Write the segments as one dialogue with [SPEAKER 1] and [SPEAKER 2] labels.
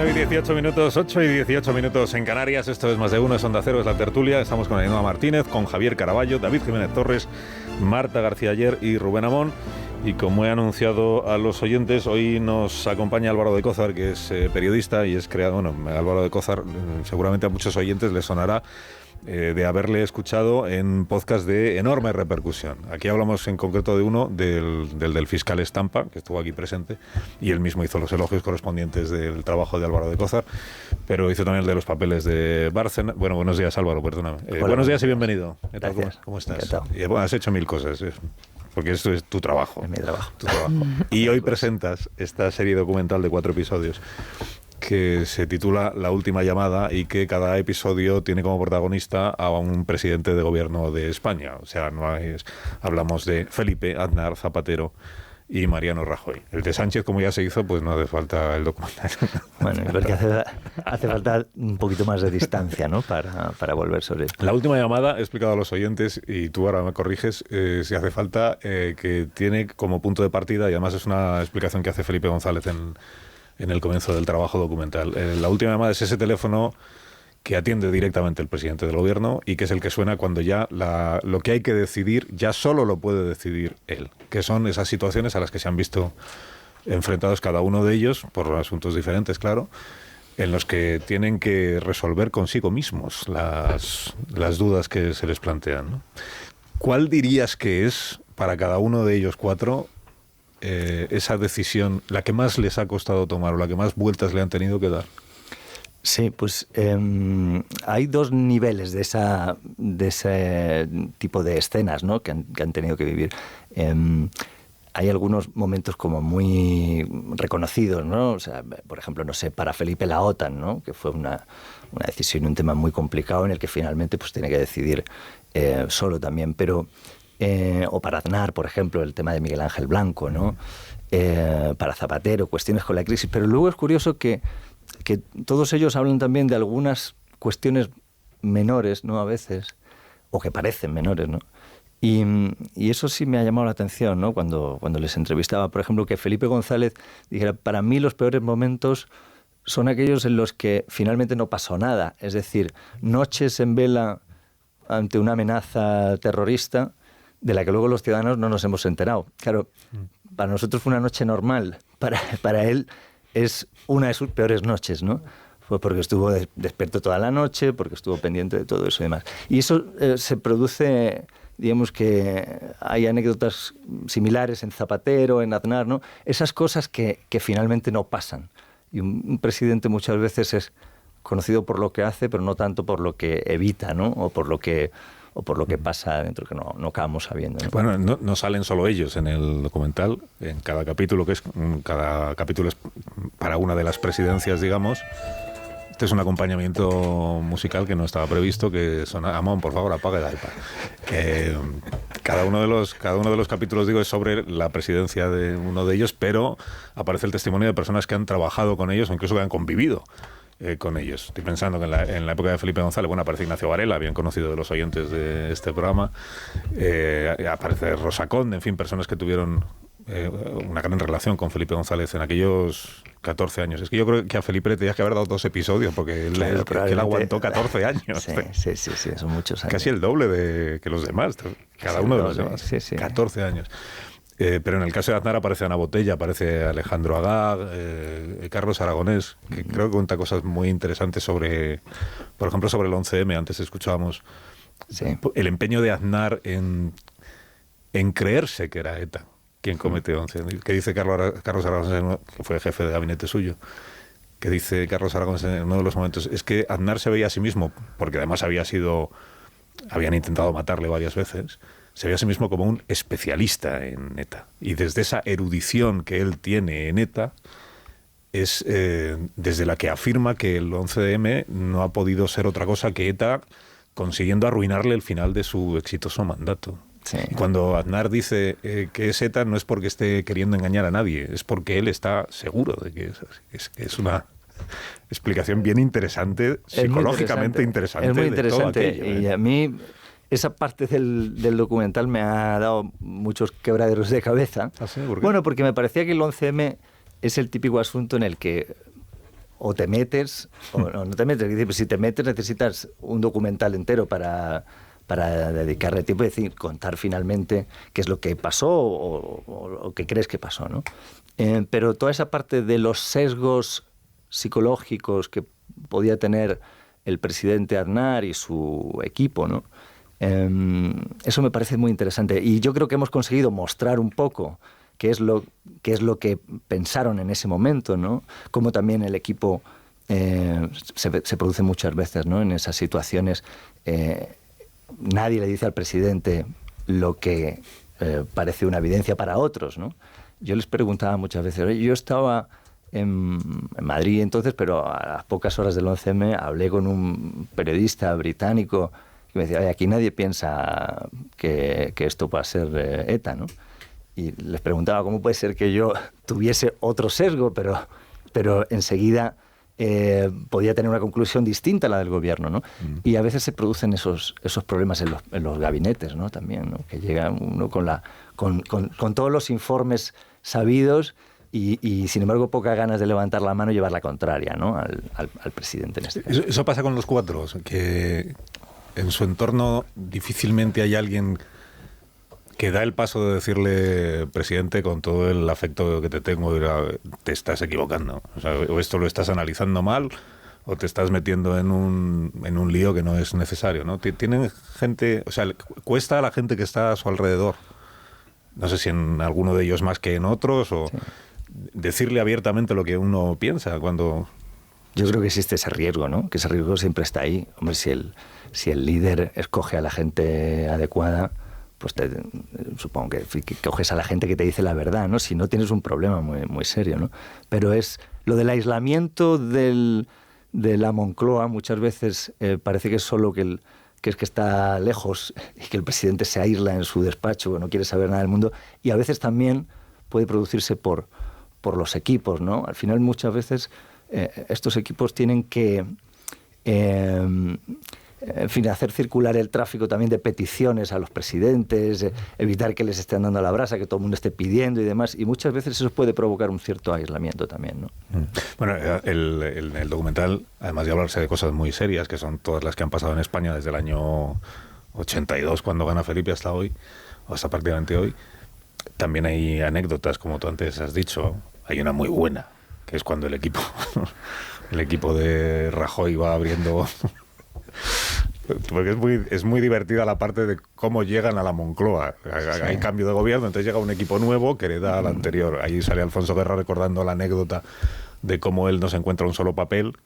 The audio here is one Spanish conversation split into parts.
[SPEAKER 1] 18 minutos, 8 y 18 minutos en Canarias. Esto es Más de Uno, es Onda Cero, es La Tertulia. Estamos con Ainhoa Martínez, con Javier Caraballo, David Jiménez Torres, Marta García Ayer y Rubén Amón. Y como he anunciado a los oyentes, hoy nos acompaña Álvaro de Cózar, que es periodista y es creador. Bueno, Álvaro de Cózar seguramente a muchos oyentes les sonará de haberle escuchado en podcast de enorme repercusión. Aquí hablamos en concreto de uno, del fiscal Estampa, que estuvo aquí presente, y él mismo hizo los elogios correspondientes del trabajo de Álvaro de Cózar, pero hizo también el de los papeles de Bárcena. Bueno, buenos días, Álvaro, perdóname. Buenos días y bienvenido.
[SPEAKER 2] Gracias.
[SPEAKER 1] ¿Cómo estás?
[SPEAKER 2] Encantado.
[SPEAKER 1] Bueno, has hecho mil cosas, porque esto es tu trabajo.
[SPEAKER 2] Es mi trabajo.
[SPEAKER 1] Tu trabajo. Y hoy presentas esta serie documental de 4 episodios que se titula La Última Llamada y que cada episodio tiene como protagonista a un presidente de gobierno de España. O sea, hablamos de Felipe, Aznar, Zapatero y Mariano Rajoy. El de Sánchez, como ya se hizo, pues no hace falta el documental.
[SPEAKER 2] Bueno, porque hace falta un poquito más de distancia, ¿no? Para volver sobre esto.
[SPEAKER 1] La Última Llamada, he explicado a los oyentes, y tú ahora me corriges, si hace falta, que tiene como punto de partida, y además es una explicación que hace Felipe González en el comienzo del trabajo documental. La Última Llamada es ese teléfono que atiende directamente el presidente del gobierno y que es el que suena cuando ya lo que hay que decidir ya solo lo puede decidir él, que son esas situaciones a las que se han visto enfrentados cada uno de ellos, por asuntos diferentes, claro, en los que tienen que resolver consigo mismos las dudas que se les plantean, ¿no? ¿Cuál dirías que es, para cada uno de ellos 4, esa decisión, la que más les ha costado tomar o la que más vueltas le han tenido que dar?
[SPEAKER 2] Sí, pues hay 2 niveles de ese tipo de escenas, ¿no? que han tenido que vivir. Hay algunos momentos como muy reconocidos, ¿no? O sea, por ejemplo, no sé, para Felipe la OTAN, ¿no? Que fue una decisión, un tema muy complicado en el que finalmente pues tiene que decidir solo también, pero o para Aznar, por ejemplo, el tema de Miguel Ángel Blanco, ¿no? Para Zapatero, cuestiones con la crisis. Pero luego es curioso que todos ellos hablan también de algunas cuestiones menores, ¿no? A veces, o que parecen menores, ¿no? Y eso sí me ha llamado la atención, ¿no? Cuando les entrevistaba, por ejemplo, que Felipe González dijera, para mí los peores momentos son aquellos en los que finalmente no pasó nada. Es decir, noches en vela ante una amenaza terrorista de la que luego los ciudadanos no nos hemos enterado. Claro, para nosotros fue una noche normal, para él es una de sus peores noches, ¿no? Fue porque estuvo despierto toda la noche, porque estuvo pendiente de todo eso y demás. Y eso se produce, digamos que hay anécdotas similares en Zapatero, en Aznar, ¿no? Esas cosas que finalmente no pasan. Y un presidente muchas veces es conocido por lo que hace, pero no tanto por lo que evita, ¿no? O por lo que pasa dentro, que no acabamos sabiendo, ¿no?
[SPEAKER 1] Bueno, no salen solo ellos en el documental, en cada capítulo, cada capítulo es para una de las presidencias, digamos. Este es un acompañamiento musical que no estaba previsto, que suena. Amón, por favor, apaga el iPad. Cada uno de los capítulos, digo, es sobre la presidencia de uno de ellos, pero aparece el testimonio de personas que han trabajado con ellos o incluso que han convivido con ellos. Estoy pensando que en la época de Felipe González, bueno, aparece Ignacio Varela, bien conocido de los oyentes de este programa, aparece Rosa Conde, en fin, personas que tuvieron una gran relación con Felipe González en aquellos 14 años. Es que yo creo que a Felipe le tenías que haber dado 2 episodios, porque él aguantó 14 años.
[SPEAKER 2] Sí, son muchos años.
[SPEAKER 1] Casi el doble que los demás, cada uno de los demás.
[SPEAKER 2] Sí.
[SPEAKER 1] 14 años. Pero en el caso de Aznar aparece Ana Botella, aparece Alejandro Agag, Carlos Aragonés, que creo que cuenta cosas muy interesantes sobre, por ejemplo, sobre el 11M. Antes escuchábamos el empeño de Aznar en creerse que era ETA quien comete 11M. Que dice Carlos Aragonés, que fue jefe de gabinete suyo, que dice Carlos Aragonés en uno de los momentos, es que Aznar se veía a sí mismo, porque además habían intentado matarle varias veces, se ve a sí mismo como un especialista en ETA. Y desde esa erudición que él tiene en ETA, es desde la que afirma que el 11M no ha podido ser otra cosa que ETA consiguiendo arruinarle el final de su exitoso mandato.
[SPEAKER 2] Sí.
[SPEAKER 1] Y cuando Aznar dice que es ETA, no es porque esté queriendo engañar a nadie, es porque él está seguro de que es una explicación bien interesante, psicológicamente interesante.
[SPEAKER 2] Es muy interesante.
[SPEAKER 1] De todo aquello,
[SPEAKER 2] y a mí esa parte del documental me ha dado muchos quebraderos de cabeza.
[SPEAKER 1] ¿Ah, sí? ¿Por qué?
[SPEAKER 2] Bueno, porque me parecía que el 11M es el típico asunto en el que o te metes o no te metes. Es decir, pues si te metes necesitas un documental entero para dedicarle tiempo y decir, contar finalmente qué es lo que pasó o qué crees que pasó, ¿no? Pero toda esa parte de los sesgos psicológicos que podía tener el presidente Aznar y su equipo, ¿no? Eso me parece muy interesante. Y yo creo que hemos conseguido mostrar un poco qué es lo que pensaron en ese momento, ¿no? Cómo también el equipo se produce muchas veces, ¿no? En esas situaciones. Nadie le dice al presidente lo que parece una evidencia para otros, ¿no? Yo les preguntaba muchas veces, oye, yo estaba en Madrid entonces, pero a las pocas horas del 11M hablé con un periodista británico que me decía, oye, aquí nadie piensa que esto pueda ser ETA, ¿no? Y les preguntaba cómo puede ser que yo tuviese otro sesgo, pero enseguida podía tener una conclusión distinta a la del gobierno, ¿no? Y a veces se producen esos problemas en los gabinetes, ¿no? También, ¿no? Que llega uno con todos los informes sabidos y sin embargo pocas ganas de levantar la mano y llevar la contraria, ¿no? al presidente en este caso.
[SPEAKER 1] Eso pasa con los cuatro, que en su entorno difícilmente hay alguien que da el paso de decirle, presidente, con todo el afecto que te tengo, te estás equivocando. O sea, o esto lo estás analizando mal, o te estás metiendo en un lío que no es necesario, ¿no? Tienen gente, o sea, cuesta a la gente que está a su alrededor, no sé si en alguno de ellos más que en otros, o decirle abiertamente lo que uno piensa cuando...
[SPEAKER 2] Yo creo que existe ese riesgo, ¿no? Que ese riesgo siempre está ahí. Hombre, si el líder escoge a la gente adecuada, pues supongo que coges a la gente que te dice la verdad, ¿no? Si no, tienes un problema muy, muy serio, ¿no? Pero es lo del aislamiento de la Moncloa, muchas veces parece que es solo que es que está lejos y que el presidente se aísla en su despacho, no quiere saber nada del mundo, y a veces también puede producirse por los equipos, ¿no? Al final, muchas veces estos equipos tienen que en fin, hacer circular el tráfico también de peticiones a los presidentes, evitar que les estén dando la brasa, que todo el mundo esté pidiendo y demás, y muchas veces eso puede provocar un cierto aislamiento también, ¿no?
[SPEAKER 1] Bueno, el documental, además de hablarse de cosas muy serias, que son todas las que han pasado en España desde el año 82, cuando gana Felipe, hasta hoy, o hasta prácticamente hoy, también hay anécdotas, como tú antes has dicho. Hay una muy buena, que es cuando el equipo de Rajoy va abriendo... Porque es muy divertida la parte de cómo llegan a la Moncloa. Hay cambio de gobierno, entonces llega un equipo nuevo que hereda al anterior. Ahí sale Alfonso Guerra recordando la anécdota de cómo él no se encuentra un solo papel,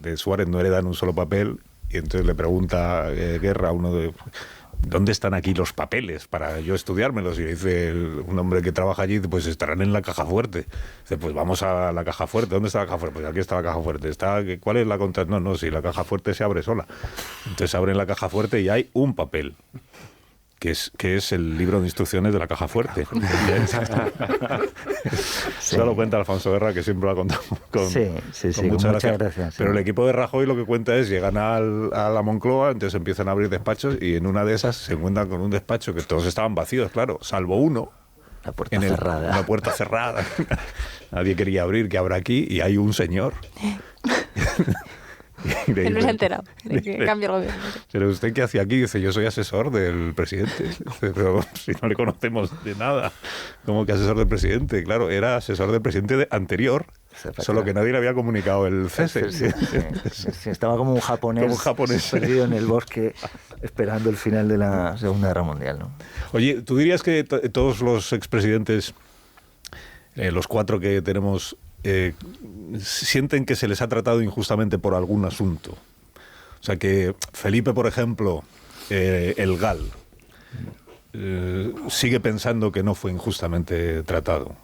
[SPEAKER 1] de Suárez no heredan un solo papel, y entonces le pregunta Guerra a uno de... ¿Dónde están aquí los papeles para yo estudiármelos? Y dice un hombre que trabaja allí, pues estarán en la caja fuerte. Dice, pues vamos a la caja fuerte. ¿Dónde está la caja fuerte? Pues aquí está la caja fuerte. ¿Cuál es la contra? No, si la caja fuerte se abre sola. Entonces abren la caja fuerte y hay un papel, que es el libro de instrucciones de la caja fuerte. Eso lo cuenta Alfonso Guerra, que siempre lo ha contado con muchas gracias. Pero el equipo de Rajoy lo que cuenta es, llegan a la Moncloa, entonces empiezan a abrir despachos, y en una de esas se encuentran con un despacho que todos estaban vacíos, claro, salvo uno.
[SPEAKER 2] La puerta cerrada.
[SPEAKER 1] Una puerta cerrada. Nadie quería abrir, que abra aquí, y hay un señor.
[SPEAKER 3] Él no se ha enterado de que cambia el gobierno.
[SPEAKER 1] ¿Pero usted qué hacía aquí? Dice, yo soy asesor del presidente. Dice, pero si no le conocemos de nada, ¿cómo que asesor del presidente? Claro, era asesor del presidente anterior, solo que nadie le había comunicado el cese.
[SPEAKER 2] Sí, estaba como un japonés perdido en el bosque esperando el final de la Segunda Guerra Mundial, ¿no?
[SPEAKER 1] Oye, ¿tú dirías que todos los expresidentes, los cuatro que tenemos, sienten que se les ha tratado injustamente por algún asunto? O sea, que Felipe, por ejemplo, el GAL, sigue pensando que no fue injustamente tratado.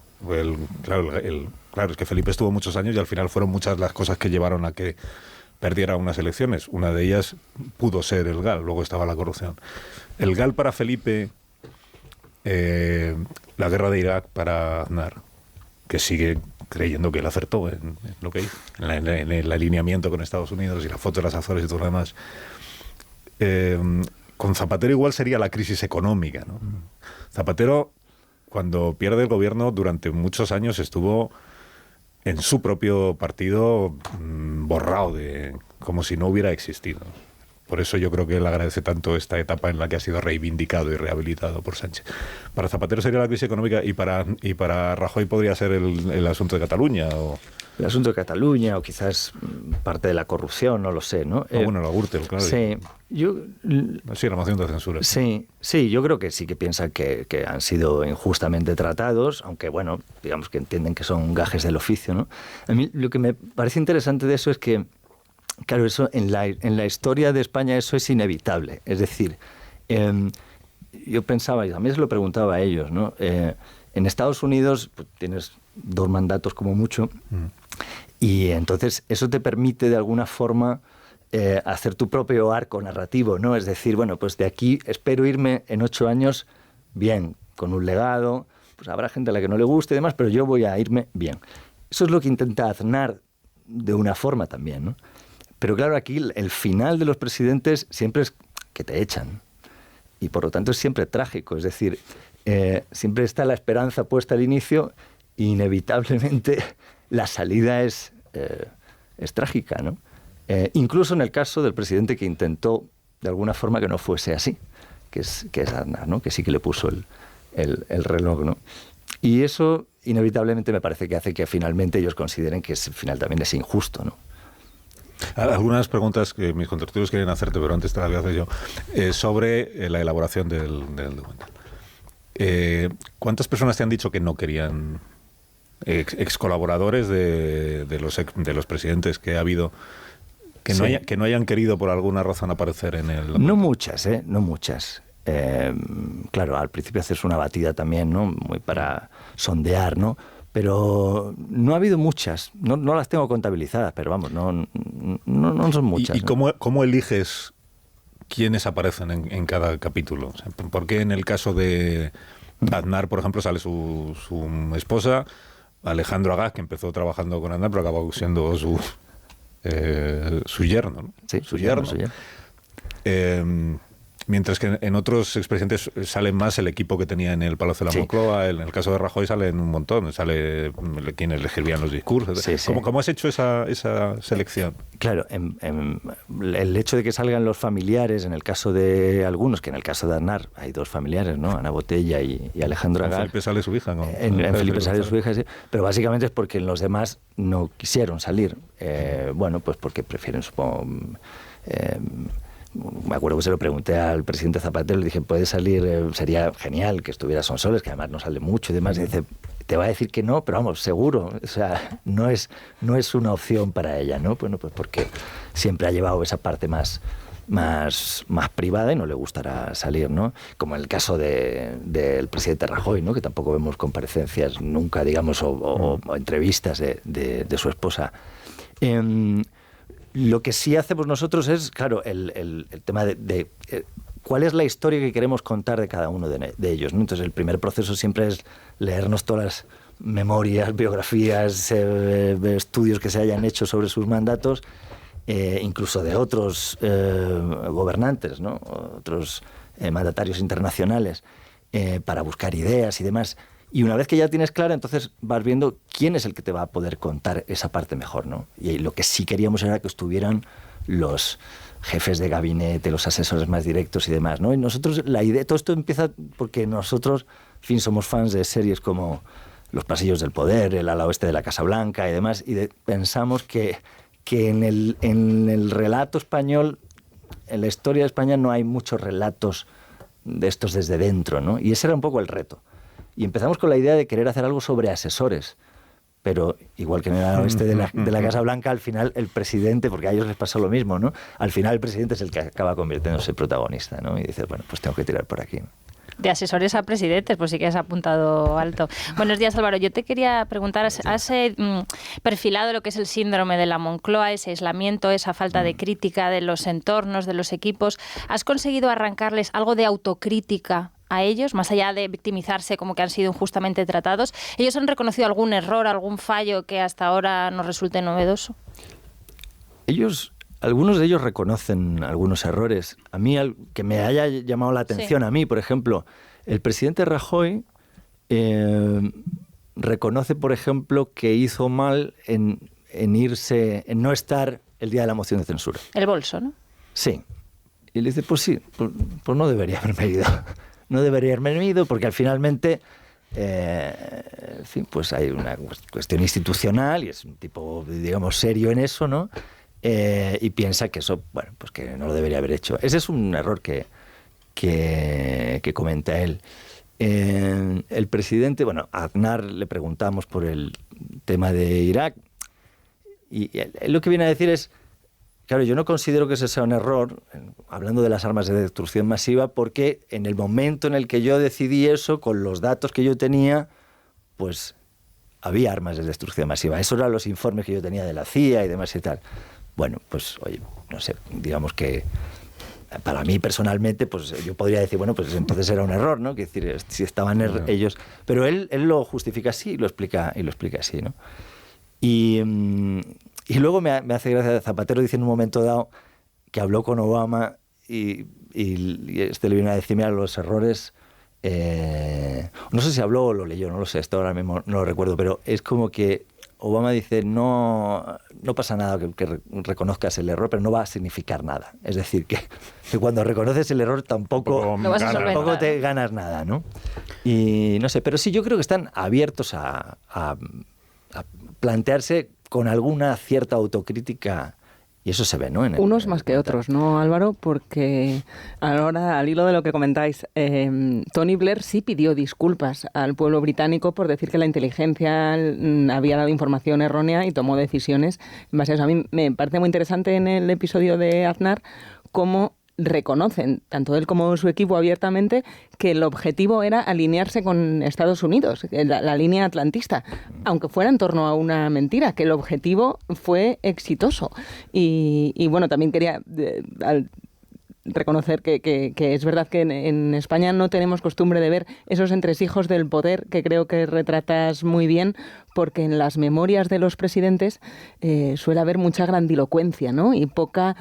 [SPEAKER 1] Claro, es que Felipe estuvo muchos años y al final fueron muchas las cosas que llevaron a que perdiera unas elecciones. Una de ellas pudo ser el GAL, luego estaba la corrupción. El GAL para Felipe, la guerra de Irak para Aznar, que sigue creyendo que él acertó en lo que hizo, en el alineamiento con Estados Unidos y la foto de las Azores y todo lo demás. Con Zapatero igual sería la crisis económica, ¿no? Zapatero, cuando pierde el gobierno, durante muchos años estuvo en su propio partido borrado, como si no hubiera existido. Por eso yo creo que él agradece tanto esta etapa en la que ha sido reivindicado y rehabilitado por Sánchez. Para Zapatero sería la crisis económica y para Rajoy podría ser el asunto de Cataluña.
[SPEAKER 2] El asunto de Cataluña o quizás parte de la corrupción, no lo sé, ¿no?
[SPEAKER 1] Bueno, la Gürtel, claro.
[SPEAKER 2] Sí,
[SPEAKER 1] sí, la moción de censura.
[SPEAKER 2] Sí, yo creo que sí que piensan que han sido injustamente tratados, aunque bueno, digamos que entienden que son gajes del oficio, ¿no? A mí lo que me parece interesante de eso es que, claro, eso en la historia de España eso es inevitable. Es decir, yo pensaba, y también se lo preguntaba a ellos, ¿no? En Estados Unidos pues, tienes 2 mandatos como mucho, y entonces eso te permite de alguna forma hacer tu propio arco narrativo, ¿no? Es decir, bueno, pues de aquí espero irme en 8 años bien, con un legado, pues habrá gente a la que no le guste y demás, pero yo voy a irme bien. Eso es lo que intenta Aznar de una forma también, ¿no? Pero claro, aquí el final de los presidentes siempre es que te echan. Y por lo tanto es siempre trágico. Es decir, siempre está la esperanza puesta al inicio e inevitablemente la salida es trágica, ¿no? Incluso en el caso del presidente que intentó de alguna forma que no fuese así, que es Aznar, ¿no? Que sí que le puso el reloj, ¿no? Y eso inevitablemente me parece que hace que finalmente ellos consideren que ese final también es injusto, ¿no?
[SPEAKER 1] Algunas preguntas que mis contertulios quieren hacerte, pero antes te las voy a hacer yo, sobre la elaboración del documental. ¿Cuántas personas te han dicho que no querían, ex colaboradores de los presidentes que ha habido, que no hayan querido por alguna razón aparecer en el documental?
[SPEAKER 2] No muchas, no muchas. Claro, al principio haces una batida también, ¿no? Muy para sondear, ¿no? Pero no ha habido muchas, no las tengo contabilizadas, pero vamos, no son muchas.
[SPEAKER 1] ¿Y cómo eliges quiénes aparecen en cada capítulo? O sea, ¿por qué en el caso de Aznar, por ejemplo, sale su esposa, Alejandro Agag, que empezó trabajando con Aznar, pero acabó siendo su yerno, ¿no?
[SPEAKER 2] Sí, su yerno.
[SPEAKER 1] Mientras que en otros expresidentes sale más el equipo que tenía en el Palacio de la Moncloa. En el caso de Rajoy salen un montón, sale quienes le escribían los discursos. ¿Cómo has hecho esa selección?
[SPEAKER 2] Claro, el hecho de que salgan los familiares, en el caso de algunos, que en el caso de Aznar hay 2 familiares, ¿no? Ana Botella y Alejandro Agag.
[SPEAKER 1] En Felipe sale su hija, ¿no?
[SPEAKER 2] En Felipe sale su hija, sí. Pero básicamente es porque en los demás no quisieron salir. Bueno, pues porque prefieren, supongo... me acuerdo que se lo pregunté al presidente Zapatero, le dije, puede salir, sería genial que estuviera Sonsoles, que además no sale mucho y demás, y dice, te va a decir que no, pero vamos, seguro, o sea, no es una opción para ella, ¿no? Bueno, pues porque siempre ha llevado esa parte más privada y no le gustará salir, ¿no? Como en el caso del presidente Rajoy, ¿no? Que tampoco vemos comparecencias nunca, digamos, o entrevistas de su esposa. Lo que sí hacemos nosotros es, claro, el tema de cuál es la historia que queremos contar de cada uno de ellos, ¿no? Entonces, el primer proceso siempre es leernos todas las memorias, biografías, estudios que se hayan hecho sobre sus mandatos, incluso de otros gobernantes, ¿no? Otros mandatarios internacionales, para buscar ideas y demás. Y una vez que ya tienes clara, entonces vas viendo quién es el que te va a poder contar esa parte mejor, ¿no? Y lo que sí queríamos era que estuvieran los jefes de gabinete, los asesores más directos y demás, ¿no? Y nosotros, la idea, todo esto empieza porque nosotros, en fin, somos fans de series como Los pasillos del poder, El ala oeste de la Casa Blanca y demás, y pensamos que en el relato español, en la historia de España, no hay muchos relatos de estos desde dentro, ¿no? Y ese era un poco el reto. Y empezamos con la idea de querer hacer algo sobre asesores, pero igual que en el ala oeste de la Casa Blanca, al final el presidente, porque a ellos les pasó lo mismo, ¿no? Al final el presidente es el que acaba convirtiéndose en protagonista, ¿no? Y dices, bueno, pues tengo que tirar por aquí, ¿no?
[SPEAKER 3] De asesores a presidentes, pues sí que has apuntado alto. Buenos días, Álvaro. Yo te quería preguntar, ¿has perfilado lo que es el síndrome de la Moncloa, ese aislamiento, esa falta de crítica de los entornos, de los equipos? ¿Has conseguido arrancarles algo de autocrítica a ellos, más allá de victimizarse como que han sido injustamente tratados? ¿Ellos han reconocido algún error, algún fallo que hasta ahora nos resulte novedoso?
[SPEAKER 2] Algunos de ellos reconocen algunos errores. A mí, que me haya llamado la atención, sí. A mí, por ejemplo, el presidente Rajoy reconoce, por ejemplo, que hizo mal en no estar el día de la moción de censura.
[SPEAKER 3] El bolso, ¿no?
[SPEAKER 2] Sí. Y le dice, pues sí, pues no debería haberme ido. No debería haberme ido porque finalmente, en fin, pues hay una cuestión institucional y es un tipo, digamos, serio en eso, ¿no? Y piensa que eso, bueno, pues que no lo debería haber hecho. Ese es un error que comenta él. El presidente, bueno, a Aznar le preguntamos por el tema de Irak y él lo que viene a decir es, claro, yo no considero que ese sea un error, hablando de las armas de destrucción masiva, porque en el momento en el que yo decidí eso, con los datos que yo tenía, pues había armas de destrucción masiva. Esos eran los informes que yo tenía de la CIA y demás y tal. Bueno, pues oye, no sé, digamos que para mí personalmente, pues yo podría decir, bueno, pues entonces era un error, ¿no? Que decir, si estaban ellos, pero él lo justifica así y lo explica así, ¿no? Y luego me hace gracia Zapatero dice en un momento dado que habló con Obama y le vino a decir, mira, los errores, no sé si habló o lo leyó, no lo sé, esto ahora mismo no lo recuerdo, pero es como que Obama dice, no pasa nada que reconozcas el error, pero no va a significar nada. Es decir, que cuando reconoces el error tampoco te ganas nada, ¿no? Y no sé, pero sí, yo creo que están abiertos a plantearse con alguna cierta autocrítica. Y eso se ve, ¿no?
[SPEAKER 4] Unos más que otros, ¿no, Álvaro? Porque ahora, al hilo de lo que comentáis, Tony Blair sí pidió disculpas al pueblo británico por decir que la inteligencia había dado información errónea y tomó decisiones en base a eso. A mí me parece muy interesante en el episodio de Aznar cómo reconocen, tanto él como su equipo abiertamente, que el objetivo era alinearse con Estados Unidos, la línea atlantista, aunque fuera en torno a una mentira, que el objetivo fue exitoso. Y bueno, también quería reconocer que es verdad que en España no tenemos costumbre de ver esos entresijos del poder que creo que retratas muy bien, porque en las memorias de los presidentes suele haber mucha grandilocuencia, ¿no? Y poca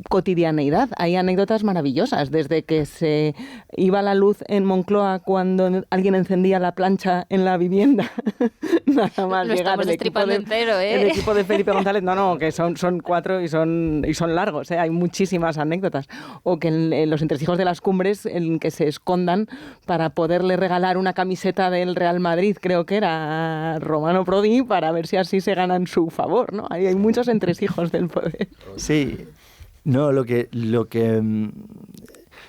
[SPEAKER 4] cotidianeidad. Hay anécdotas maravillosas, desde que se iba la luz en Moncloa cuando alguien encendía la plancha en la vivienda. Nada más
[SPEAKER 3] lo
[SPEAKER 4] llegar el equipo el equipo de Felipe González. No, que son 4 y son largos, hay muchísimas anécdotas. O que en los entresijos de las cumbres, en que se escondan para poderle regalar una camiseta del Real Madrid, creo que era a Romano Prodi, para ver si así se ganan su favor, ¿no? Hay muchos entresijos del poder.
[SPEAKER 2] Sí. No, lo que yo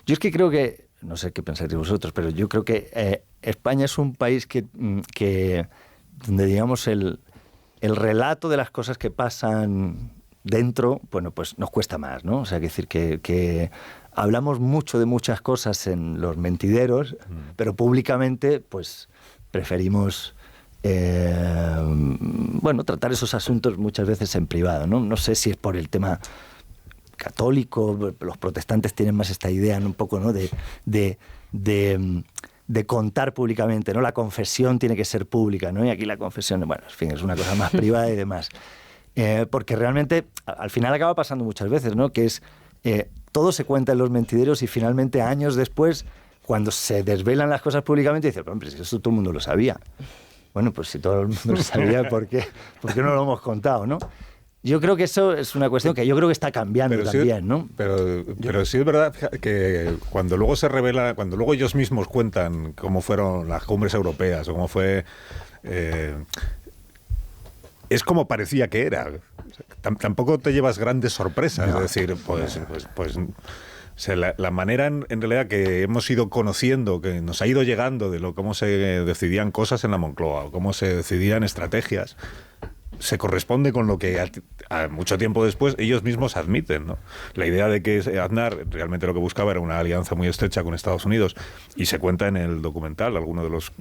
[SPEAKER 2] es que creo que, no sé qué pensáis vosotros, pero yo creo que España es un país que donde, digamos, el relato de las cosas que pasan dentro, bueno, pues nos cuesta más, ¿no? O sea, decir que hablamos mucho de muchas cosas en los mentideros, pero públicamente, pues preferimos tratar esos asuntos muchas veces en privado, ¿no? No sé si es por el tema católico, los protestantes tienen más esta idea, ¿no? Un poco, ¿no? de contar públicamente, ¿no? La confesión tiene que ser pública, ¿no? Y aquí la confesión, bueno, en fin, es una cosa más privada y demás. Porque realmente, al final acaba pasando muchas veces, ¿no? Que es, todo se cuenta en los mentideros y finalmente, años después, cuando se desvelan las cosas públicamente, dice, hombre, si eso todo el mundo lo sabía. Bueno, pues si todo el mundo lo sabía, ¿por qué no lo hemos contado, no? Yo creo que eso es una cuestión que yo creo que está cambiando también, ¿no?
[SPEAKER 1] Pero sí es verdad que cuando luego se revela, cuando luego ellos mismos cuentan cómo fueron las cumbres europeas o cómo fue, es como parecía que era. Tampoco te llevas grandes sorpresas, no. Es decir, la manera en realidad que hemos ido conociendo, que nos ha ido llegando de cómo se decidían cosas en la Moncloa o cómo se decidían estrategias, se corresponde con lo que a mucho tiempo después ellos mismos admiten, ¿no? La idea de que Aznar realmente lo que buscaba era una alianza muy estrecha con Estados Unidos, y se cuenta en el documental, alguno de los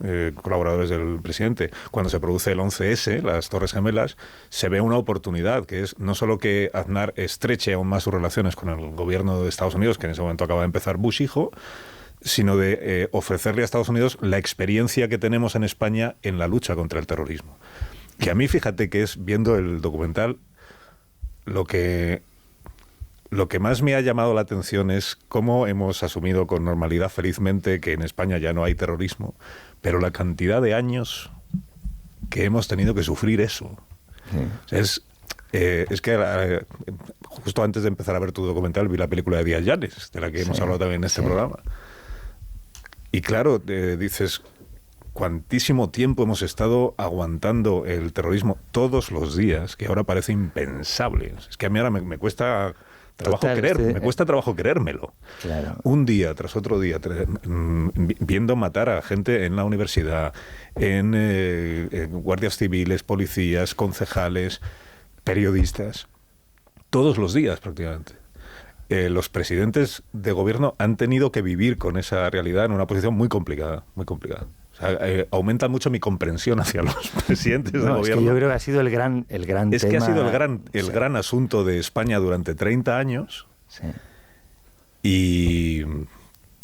[SPEAKER 1] colaboradores del presidente, cuando se produce el 11S, las Torres Gemelas, se ve una oportunidad, que es no solo que Aznar estreche aún más sus relaciones con el gobierno de Estados Unidos, que en ese momento acaba de empezar Bush hijo, sino de ofrecerle a Estados Unidos la experiencia que tenemos en España en la lucha contra el terrorismo. Que a mí, fíjate que es, viendo el documental, lo que más me ha llamado la atención es cómo hemos asumido con normalidad, felizmente, que en España ya no hay terrorismo, pero la cantidad de años que hemos tenido que sufrir eso. Sí. Es que justo antes de empezar a ver tu documental vi la película de Díaz Llanes, de la que hemos hablado también en este programa. Y claro, dices, cuantísimo tiempo hemos estado aguantando el terrorismo todos los días, que ahora parece impensable. Es que a mí ahora me cuesta trabajo me cuesta trabajo creérmelo.
[SPEAKER 2] Claro.
[SPEAKER 1] Un día tras otro día, viendo matar a gente en la universidad, en guardias civiles, policías, concejales, periodistas, todos los días prácticamente. Los presidentes de gobierno han tenido que vivir con esa realidad en una posición muy complicada, muy complicada. O sea, aumenta mucho mi comprensión hacia los presidentes de gobierno.
[SPEAKER 2] Es que yo creo que ha sido el gran tema.
[SPEAKER 1] Es que ha sido el gran asunto de España durante 30 años.
[SPEAKER 2] Sí.
[SPEAKER 1] Y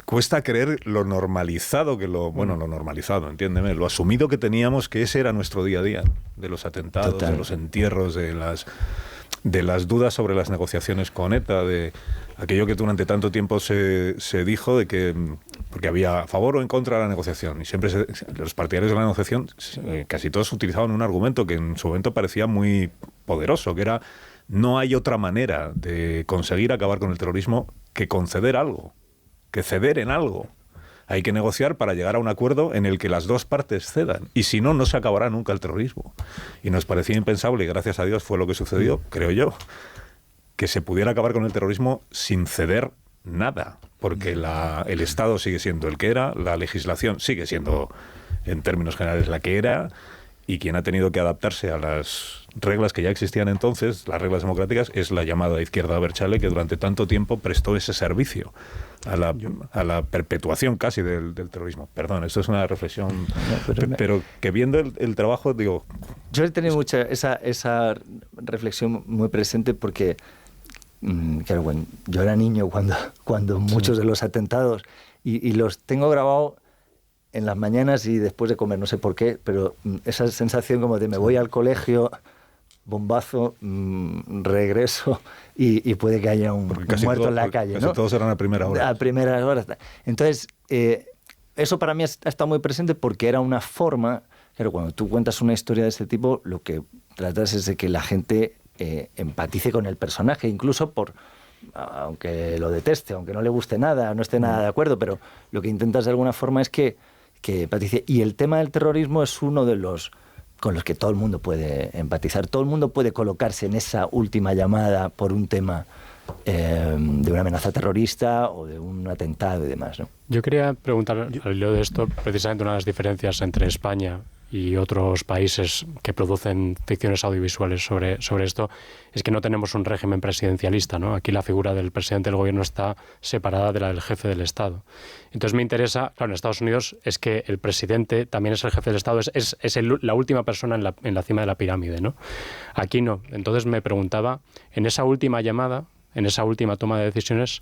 [SPEAKER 1] cuesta creer lo normalizado lo normalizado, entiéndeme, lo asumido que teníamos que ese era nuestro día a día, de los atentados, Total. De los entierros, de las dudas sobre las negociaciones con ETA, de aquello que durante tanto tiempo se dijo de que porque había a favor o en contra de la negociación, y siempre los partidarios de la negociación casi todos utilizaban un argumento que en su momento parecía muy poderoso, que era: no hay otra manera de conseguir acabar con el terrorismo que conceder algo, que ceder en algo. Hay que negociar para llegar a un acuerdo en el que las dos partes cedan. Y si no, no se acabará nunca el terrorismo. Y nos parecía impensable, y gracias a Dios fue lo que sucedió, creo yo, que se pudiera acabar con el terrorismo sin ceder nada. Porque el Estado sigue siendo el que era, la legislación sigue siendo, en términos generales, la que era, y quien ha tenido que adaptarse a las reglas que ya existían entonces, las reglas democráticas, es la llamada izquierda abertzale, que durante tanto tiempo prestó ese servicio a la perpetuación casi del terrorismo. Perdón, esto es una reflexión, pero que viendo el trabajo, digo...
[SPEAKER 2] Yo he tenido mucha esa reflexión muy presente porque, claro, bueno, yo era niño cuando muchos de los atentados, y los tengo grabados en las mañanas y después de comer, no sé por qué, pero esa sensación como de me voy al colegio, bombazo, regreso y puede que haya un muerto en la calle, ¿no?
[SPEAKER 1] Casi todos eran a primera hora.
[SPEAKER 2] A primeras horas. Entonces, eso para mí ha estado muy presente porque era una forma, claro, cuando tú cuentas una historia de este tipo, lo que tratas es de que la gente empatice con el personaje, incluso aunque lo deteste, aunque no le guste nada, no esté nada de acuerdo, pero lo que intentas de alguna forma es que empatice. Y el tema del terrorismo es uno de los con los que todo el mundo puede empatizar. Todo el mundo puede colocarse en esa última llamada por un tema de una amenaza terrorista o de un atentado y demás, ¿no?
[SPEAKER 5] Yo quería preguntar al hilo de esto, precisamente una de las diferencias entre España y otros países que producen ficciones audiovisuales sobre esto, es que no tenemos un régimen presidencialista, ¿no? Aquí la figura del presidente del gobierno está separada de la del jefe del Estado. Entonces me interesa, claro, en Estados Unidos es que el presidente también es el jefe del Estado, es la última persona en la cima de la pirámide, ¿no? Aquí no. Entonces me preguntaba, en esa última llamada, en esa última toma de decisiones,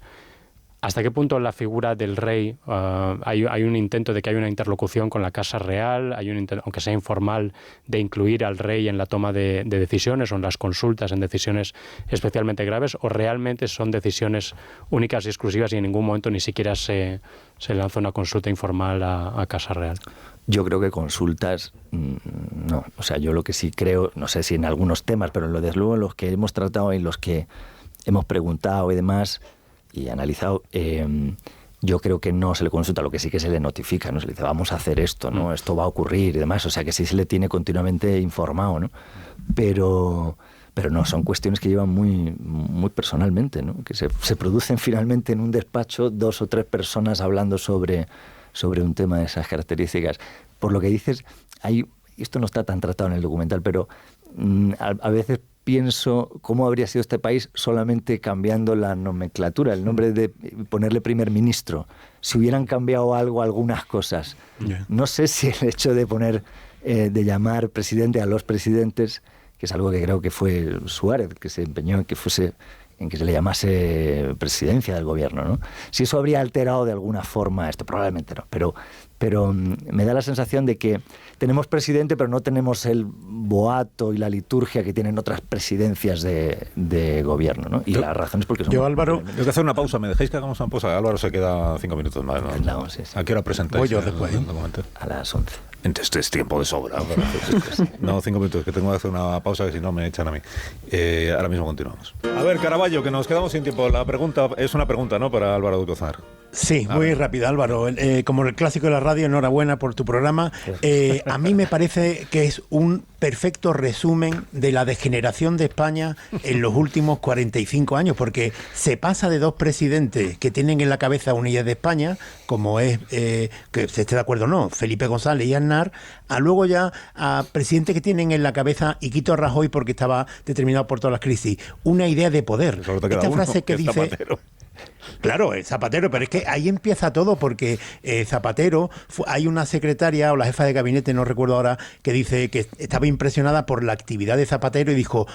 [SPEAKER 5] ¿hasta qué punto la figura del rey hay un intento de que haya una interlocución con la Casa Real, hay un intento, aunque sea informal, de incluir al rey en la toma de decisiones o en las consultas en decisiones especialmente graves, o realmente son decisiones únicas y exclusivas y en ningún momento ni siquiera se lanza una consulta informal a Casa Real?
[SPEAKER 2] Yo creo que consultas, no. O sea, yo lo que sí creo, no sé si en algunos temas, pero desde luego en los que hemos tratado y los que hemos preguntado y demás y analizado, yo creo que no se le consulta, lo que sí que se le notifica, ¿no? Se le dice, vamos a hacer esto, ¿no? Esto va a ocurrir y demás, o sea que sí se le tiene continuamente informado, ¿no? Pero no, son cuestiones que llevan muy, muy personalmente, ¿no? Que se producen finalmente en un despacho 2 o 3 personas hablando sobre un tema de esas características. Por lo que dices, esto no está tan tratado en el documental, pero a veces pienso cómo habría sido este país solamente cambiando la nomenclatura, el nombre de ponerle primer ministro. Si hubieran cambiado algunas cosas. Yeah. No sé si el hecho de de llamar presidente a los presidentes, que es algo que creo que fue Suárez, que se empeñó en que se le llamase presidencia del gobierno, ¿no? Si eso habría alterado de alguna forma esto, probablemente no, pero me da la sensación de que tenemos presidente, pero no tenemos el boato y la liturgia que tienen otras presidencias de gobierno, ¿no? Y la razón es porque
[SPEAKER 1] yo, Álvaro, tengo que hacer una pausa. ¿Me dejáis que hagamos una pausa? Álvaro se queda 5 minutos más, ¿no?
[SPEAKER 2] No, sí.
[SPEAKER 1] ¿A qué hora presentáis?
[SPEAKER 5] Voy yo después.
[SPEAKER 2] A las 11.
[SPEAKER 1] Entonces es tiempo de sobra. No, 5 minutos, que tengo que hacer una pausa, que si no me echan a mí. Ahora mismo continuamos. A ver, Caraballo, que nos quedamos sin tiempo. La pregunta es una pregunta, ¿no?, para Álvaro Ducozar.
[SPEAKER 6] Sí, muy rápido, Álvaro. Como el clásico de la radio, enhorabuena por tu programa. A mí me parece que es un perfecto resumen de la degeneración de España en los últimos 45 años, porque se pasa de dos presidentes que tienen en la cabeza una idea de España, como es, que se esté de acuerdo o no, Felipe González y Aznar, a luego ya a presidentes que tienen en la cabeza, y quito a Rajoy porque estaba determinado por todas las crisis, una idea de poder. Esta frase que dice... Zapatero. Claro, el Zapatero, pero es que ahí empieza todo, porque Zapatero, hay una secretaria o la jefa de gabinete, no recuerdo ahora, que dice que estaba impresionada por la actividad de Zapatero y dijo,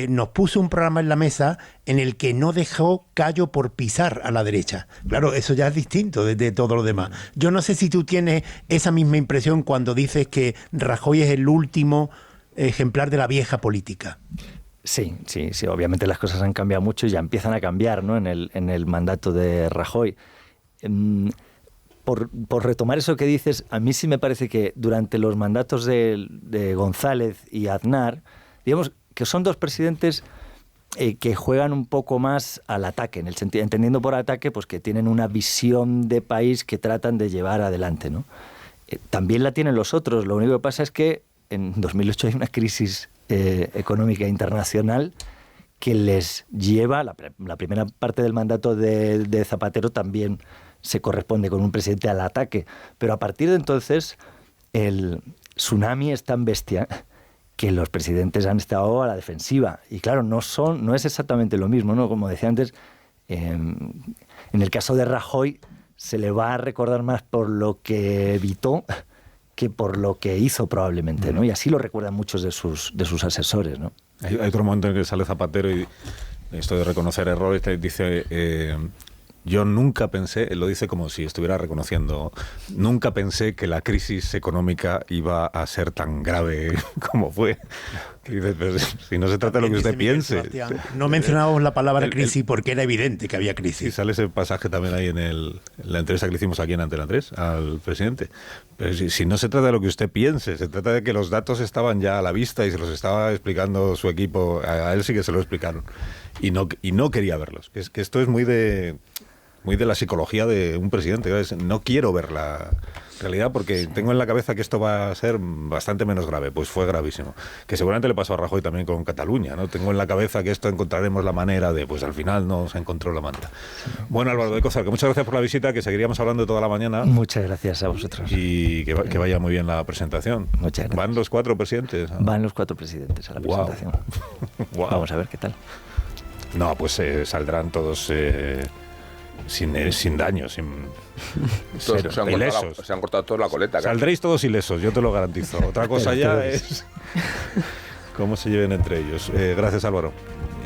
[SPEAKER 6] nos puso un programa en la mesa en el que no dejó callo por pisar a la derecha. Claro, eso ya es distinto de todo lo demás. Yo no sé si tú tienes esa misma impresión cuando dices que Rajoy es el último ejemplar de la vieja política.
[SPEAKER 2] Sí, obviamente las cosas han cambiado mucho y ya empiezan a cambiar, ¿no?, en el mandato de Rajoy. Por retomar eso que dices, a mí sí me parece que durante los mandatos de González y Aznar, digamos que son dos presidentes que juegan un poco más al ataque, en el sentido, entendiendo por ataque, pues que tienen una visión de país que tratan de llevar adelante, ¿no? También la tienen los otros, lo único que pasa es que en 2008 hay una crisis económica internacional que les lleva, la primera parte del mandato de Zapatero también se corresponde con un presidente al ataque, pero a partir de entonces el tsunami es tan bestia que los presidentes han estado a la defensiva, y claro, no es exactamente lo mismo, ¿no? Como decía antes, en el caso de Rajoy se le va a recordar más por lo que evitó que por lo que hizo probablemente, ¿no? Y así lo recuerdan muchos de sus asesores, ¿no?
[SPEAKER 1] Hay otro momento en que sale Zapatero y esto de reconocer errores, dice, yo nunca pensé, él lo dice como si estuviera reconociendo, nunca pensé que la crisis económica iba a ser tan grave como fue. Y dice, pero si no se trata de lo que usted piense.
[SPEAKER 6] No mencionábamos la palabra crisis porque era evidente que había crisis.
[SPEAKER 1] Y sale ese pasaje también ahí en la entrevista que le hicimos aquí en Antena 3 al presidente. Pero si no se trata de lo que usted piense, se trata de que los datos estaban ya a la vista y se los estaba explicando su equipo, a él sí que se lo explicaron. Y no quería verlos. Que esto es muy de la psicología de un presidente. No quiero ver la realidad porque tengo en la cabeza que esto va a ser bastante menos grave. Pues fue gravísimo. Que seguramente le pasó a Rajoy también con Cataluña, ¿no? Tengo en la cabeza que esto encontraremos la manera de... Pues al final no se encontró la manera. Bueno, Álvaro Ducozar, que muchas gracias por la visita, que seguiríamos hablando toda la mañana.
[SPEAKER 2] Muchas gracias a vosotros.
[SPEAKER 1] Y que vaya muy bien la presentación.
[SPEAKER 2] Muchas gracias.
[SPEAKER 1] ¿Van los 4 presidentes?
[SPEAKER 2] Van los 4 presidentes a la presentación.
[SPEAKER 1] Wow.
[SPEAKER 2] Vamos a ver qué tal.
[SPEAKER 1] No, pues saldrán todos... sin daño, ilesos.
[SPEAKER 7] Se han cortado toda la coleta.
[SPEAKER 1] Saldréis todos ilesos, yo te lo garantizo. Otra cosa ya es cómo se lleven entre ellos. Gracias, Álvaro.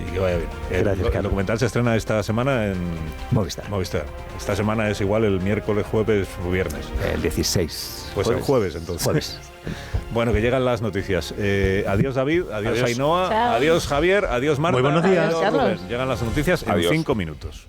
[SPEAKER 1] Y que vaya bien.
[SPEAKER 2] Gracias,
[SPEAKER 1] el documental se estrena esta semana en Movistar. Esta semana es igual el miércoles, jueves o viernes.
[SPEAKER 2] El 16.
[SPEAKER 1] Pues el jueves, entonces.
[SPEAKER 2] Jueves.
[SPEAKER 1] Bueno, que llegan las noticias. Adiós, David. Adiós, Ainhoa. Chao. Adiós, Javier. Adiós, Marta.
[SPEAKER 6] Muy buenos días.
[SPEAKER 1] Adiós, Rubén. Llegan las noticias en 5 minutos.